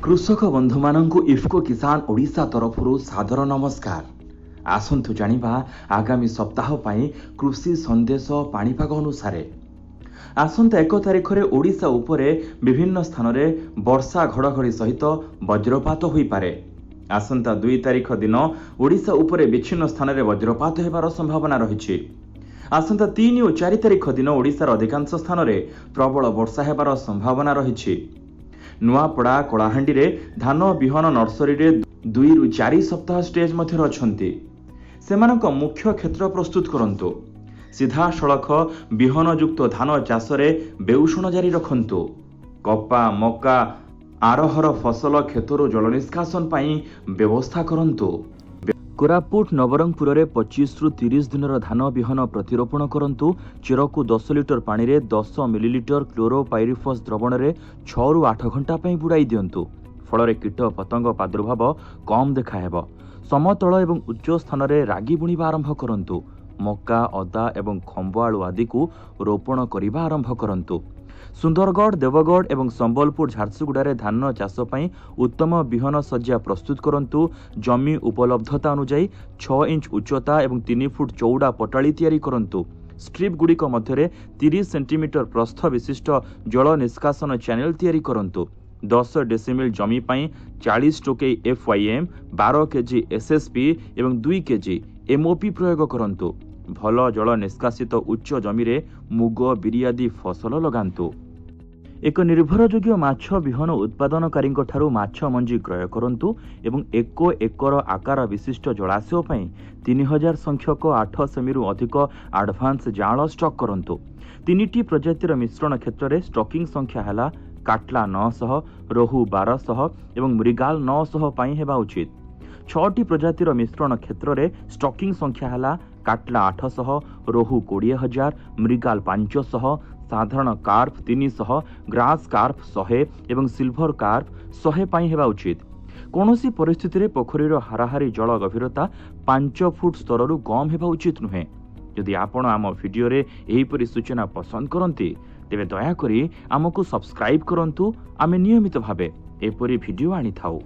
कृषक बंधु मानंकु इफ्को किसान ओडिशा तरफरु सादर नमस्कार। आसंतु जानिबा आगामी सप्ताह पई कृषि संदेश पाणीपाग अनुसारे आसंता 1 तारिख रे ओडिशा उपरे विभिन्न स्थान रे वर्षा घड़घड़ी सहित वज्रपात होई पारे। आसंता 2 तारिख दिन ओडिशा उपरे विच्छिन्न स्थान रे वज्रपात हेबार संभावना रहिछि। आसंता 3 और 4 तारिख दिन ओडिशार अधिकांश स्थान रे प्रबल वर्षा हेबार संभावना रहिछि। नुआपड़ा कलाहांडी रे धान बिहन नर्सरी रे 2 रु 4 सप्ताह स्टेज मध्य अछंती। सेमानक मुख्य क्षेत्र प्रस्तुत करंतु। सीधा सड़क बिहन युक्त धान चाष रे बेउषण जारी रखंतु। कपा मका आरहर फसल क्षेत्रु जल निष्कासन पई व्यवस्था करंतु। कोरापुट नवरंगपुर रे 25 रु 30 दिन धान बिहन प्रतिरोपण करंतु। चिरकु 10 लिटर पानी रे 10 मिलीलीटर क्लोरोपाइरिफस द्रवण रे 6 रु 8 घंटा पई बुड़ाई दियंतु। फल रे कीट पतंग प्रादुर्भाव कम देखा हेबो। समतल एवं उच्च स्थान रे रागी बुणीबा आरंभ करंतु। मक्का अदा एवं खंब आलू आदि को रोपण करिबा आरंभ करंतु। सुंदरगढ़ देवगढ़ एवं संबलपुर झारसुगुड़ा रे धान चाष पई उत्तम बिहन सज्जा प्रस्तुत करंतु। जमी उपलब्धता अनुसार 6 इंच उच्चता एवं 3 फुट चौड़ा पटाली तैयारी करंतु। स्ट्रिप गुड़िक मध्य 30 सेंटीमीटर प्रस्थ विशिष्ट जल निष्कासन चैनल तैयारी करंतु। 10 डेसिमिल जमी पई 40 टोके FYM 12 केजी SSP एवं 2 केजी MOP प्रयोग करंतु। भल जल निष्कासित उच्च जमी रे मुग बिरी आदि फसल लगांतु। एक निर्भरयोग्य माछ बिहन उत्पादनकारी ठारू माछ मंजी क्रय करंतु एवं 1 एकर आकार विशिष्ट जलाशय पई 3000 संख्यक 8 सेमी अधिक एडवांस जाल स्टॉक करंतु। 3टी प्रजातिर मिश्रण क्षेत्र में स्टॉकिंग संख्या हैला काटला 900, रोहू 1200 एवं मृगाल 900 पई हेबा उचित। 6टी प्रजातिर मिश्रण क्षेत्र में स्टॉकिंग संख्या हैला काटला 800, रोहू 20000, मृगाल 500, साधारण कार्प 300, ग्रास कार्प 100 एवं सिल्वर कार्प 100 पई हेबा उचित। कोनोसी परिस्थिति रे पोखरीर हाराहारी जल गभीरता 5 फुट स्तररू कम हेबा उचित नुहे। यदि आपण आम वीडियो रे एहीपरि सूचना पसंद करंती तेबे दया करी आमको सब्सक्राइब करंतु। आमे नियमित भाबे एपरि वीडियो आनी थाउ।